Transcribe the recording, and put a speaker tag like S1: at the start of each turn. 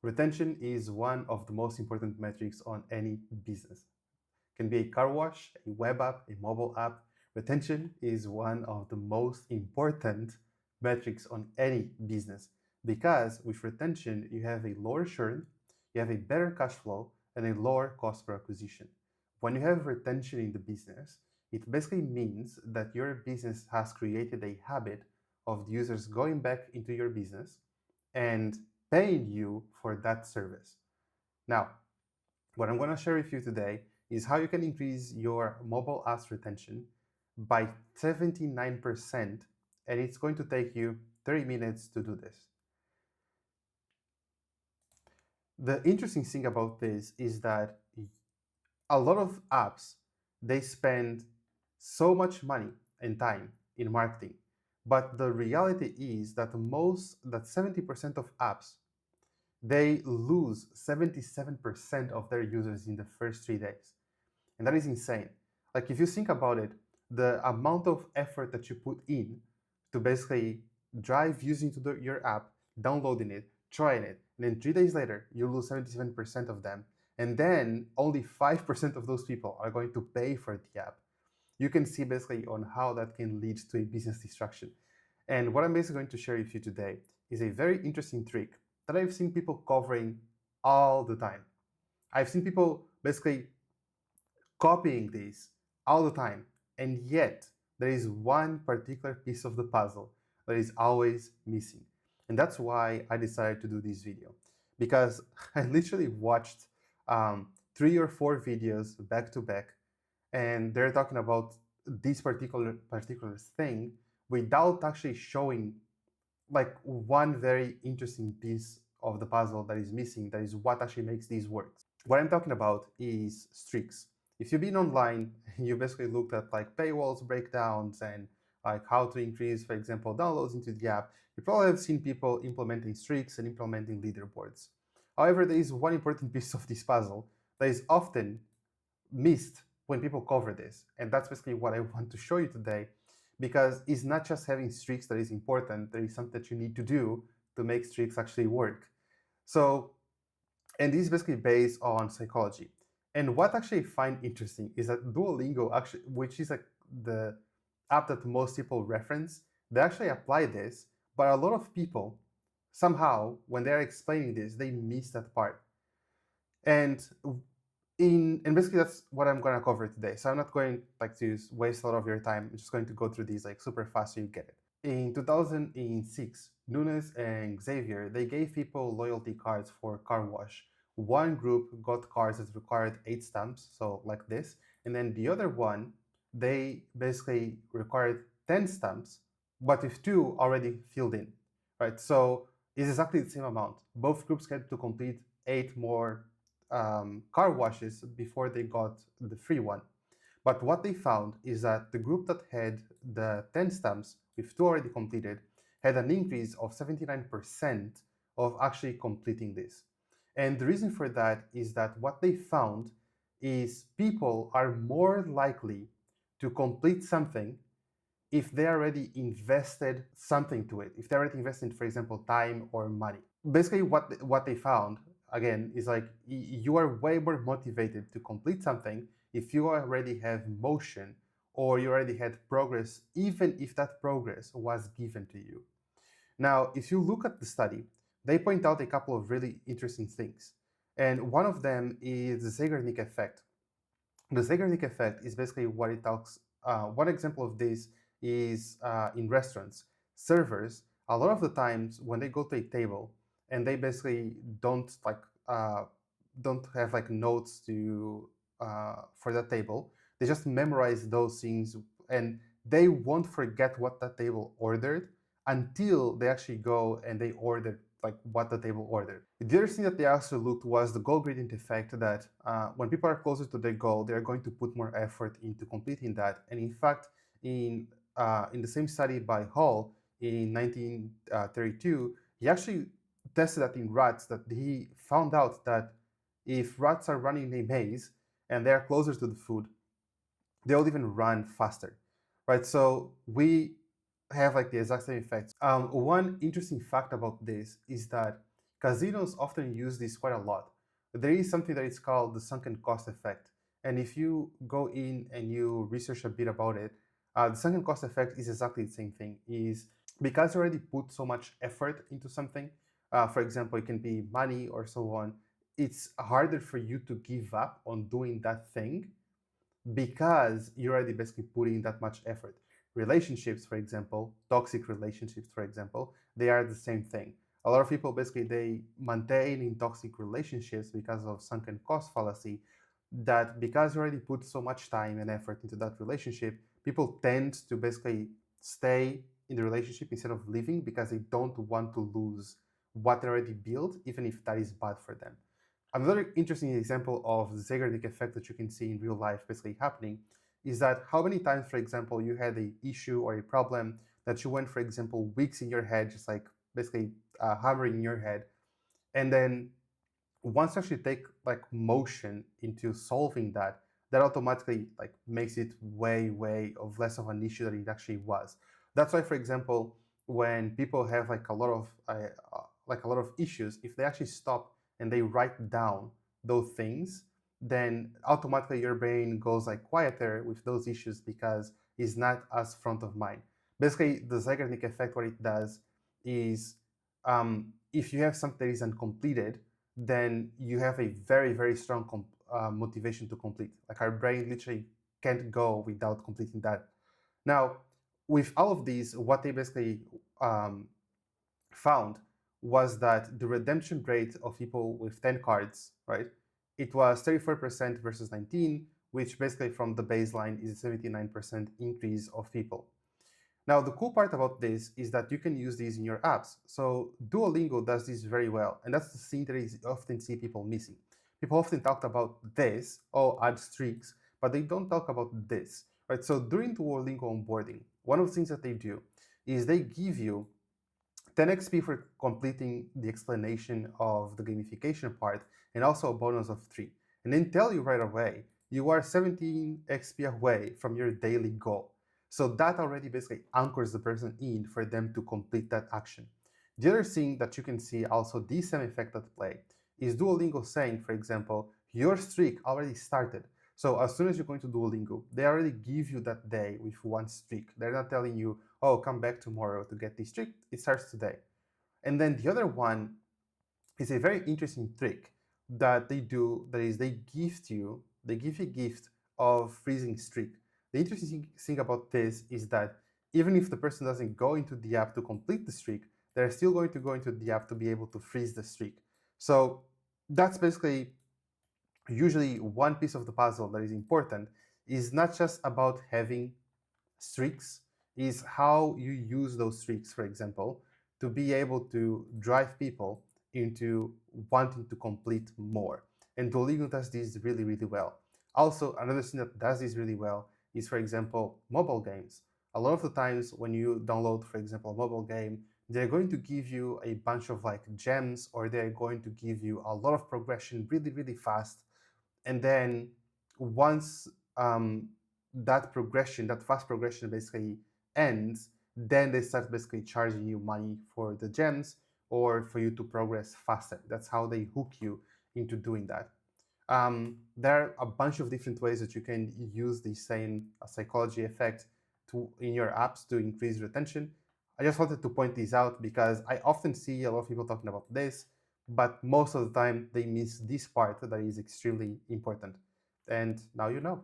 S1: Retention is one of the most important metrics on any business. It can be a car wash, a web app, a mobile app. Retention is one of the most important metrics on any business because with retention, you have a lower churn, you have a better cash flow, and a lower cost per acquisition. When you have retention in the business, it basically means that your business has created a habit of the users going back into your business and paying you for that service. Now, what I'm going to share with you today is how you can increase your mobile apps retention by 79%, and it's going to take you 30 minutes to do this. The interesting thing about this is that a lot of apps, they spend so much money and time in marketing, but the reality is that 70% of apps, they lose 77% of their users in the first 3 days. And that is insane. Like if you think about it, the amount of effort that you put in to basically drive users into your app, downloading it, trying it, and then 3 days later, you lose 77% of them. And then only 5% of those people are going to pay for the app. You can see basically on how that can lead to a business destruction. And what I'm basically going to share with you today is a very interesting trick that I've seen people covering all the time. I've seen people basically copying this all the time, and yet there is one particular piece of the puzzle that is always missing. And that's why I decided to do this video, because I literally watched 3 or 4 videos back to back, and they're talking about this particular thing without actually showing like one very interesting piece of the puzzle that is missing, that is what actually makes these work. What I'm talking about is streaks. If you've been online, you basically looked at like paywalls, breakdowns, and like how to increase, for example, downloads into the app, you probably have seen people implementing streaks and implementing leaderboards. However, there is one important piece of this puzzle that is often missed when people cover this. And that's basically what I want to show you today, because it's not just having streaks that is important, there is something that you need to do to make streaks actually work. So, and this is basically based on psychology. And what actually I find interesting is that Duolingo actually, which is like the app that most people reference, they actually apply this, but a lot of people somehow, when they're explaining this, they miss that part. And basically that's what I'm going to cover today. So I'm not going like to waste a lot of your time. I'm just going to go through these like super fast so you get it. In 2006, Nunes and Xavier, they gave people loyalty cards for car wash. One group got cards that required 8 stamps, so like this, and then the other one, they basically required 10 stamps, but with 2 already filled in, right? So it's exactly the same amount. Both groups had to complete 8 more car washes before they got the free one. But what they found is that the group that had the 10 stamps with 2 already completed had an increase of 79% of actually completing this. And the reason for that is that what they found is people are more likely to complete something if they already invested something to it, if they already invested, for example, time or money. Basically, what they found, again, is like you are way more motivated to complete something if you already have motion or you already had progress, even if that progress was given to you. Now, if you look at the study, they point out a couple of really interesting things. And one of them is the Zeigarnik effect. The Zeigarnik effect is basically what it talks. One example of this is in restaurants. Servers, a lot of the times when they go to a table and they basically don't have like notes to for that table, they just memorize those things and they won't forget what that table ordered until they actually go and they order like what the table ordered. The other thing that they also looked was the goal gradient effect, that when people are closer to their goal, they're going to put more effort into completing that. And in fact, in the same study by Hall in 1932, he actually tested that in rats, that he found out that if rats are running a maze and they're closer to the food, they'll even run faster, right? So we have like the exact same effects. One interesting fact about this is that Casinos often use this quite a lot. There is something that is called the sunken cost effect. And if you go in and you research a bit about it, the sunken cost effect is exactly the same thing. Is because you already put so much effort into something, for example, it can be money or so on, it's harder for you to give up on doing that thing because you're already basically putting that much effort. Relationships, for example, toxic relationships, for example, they are the same thing. A lot of people basically they maintain in toxic relationships because of sunken cost fallacy, that because you already put so much time and effort into that relationship, people tend to basically stay in the relationship instead of leaving because they don't want to lose what they already built, even if that is bad for them. Another interesting example of the Zeigarnik effect that you can see in real life basically happening is that how many times, for example, you had an issue or a problem that you went, for example, weeks in your head, just like basically hammering in your head, and then once you actually take like motion into solving that, that automatically like makes it way of less of an issue than it actually was. That's why, for example, when people have like a lot of issues, if they actually stop and they write down those things, then automatically your brain goes like quieter with those issues because it's not as front of mind. Basically, the Zeigarnik effect, what it does is if you have something that is uncompleted, then you have a very strong motivation to complete. Like our brain literally can't go without completing that. Now, with all of these, what they basically found was that the redemption rate of people with 10 cards, right, it was 34% versus 19, which basically from the baseline is a 79% increase of people. Now, the cool part about this is that you can use these in your apps. So Duolingo does this very well, and that's the thing that I often see people missing. People often talk about this, oh, add streaks, but they don't talk about this, right? So during Duolingo onboarding, one of the things that they do is they give you 10 XP for completing the explanation of the gamification part, and also a bonus of 3. And then tell you right away, you are 17 XP away from your daily goal. So that already basically anchors the person in for them to complete that action. The other thing that you can see also this same effect at play is Duolingo saying, for example, your streak already started. So as soon as you go into Duolingo, they already give you that day with one streak. They're not telling you, oh, come back tomorrow to get this trick. It starts today. And then the other one is a very interesting trick that they do. That is, they give you a gift of freezing streak. The interesting thing about this is that even if the person doesn't go into the app to complete the streak, they're still going to go into the app to be able to freeze the streak. So that's basically usually one piece of the puzzle that is important. Is not just about having streaks, is how you use those streaks, for example, to be able to drive people into wanting to complete more. And Duolingo does this really well. Also, another thing that does this really well is, for example, mobile games. A lot of the times when you download, for example, a mobile game, they're going to give you a bunch of like gems, or they're going to give you a lot of progression really fast. And then once that progression, that fast progression basically ends, then they start basically charging you money for the gems or for you to progress faster. That's how they hook you into doing that. There are a bunch of different ways that you can use the same psychology effect in your apps to increase retention. I just wanted to point this out because I often see a lot of people talking about this, but most of the time they miss this part that is extremely important. And now you know.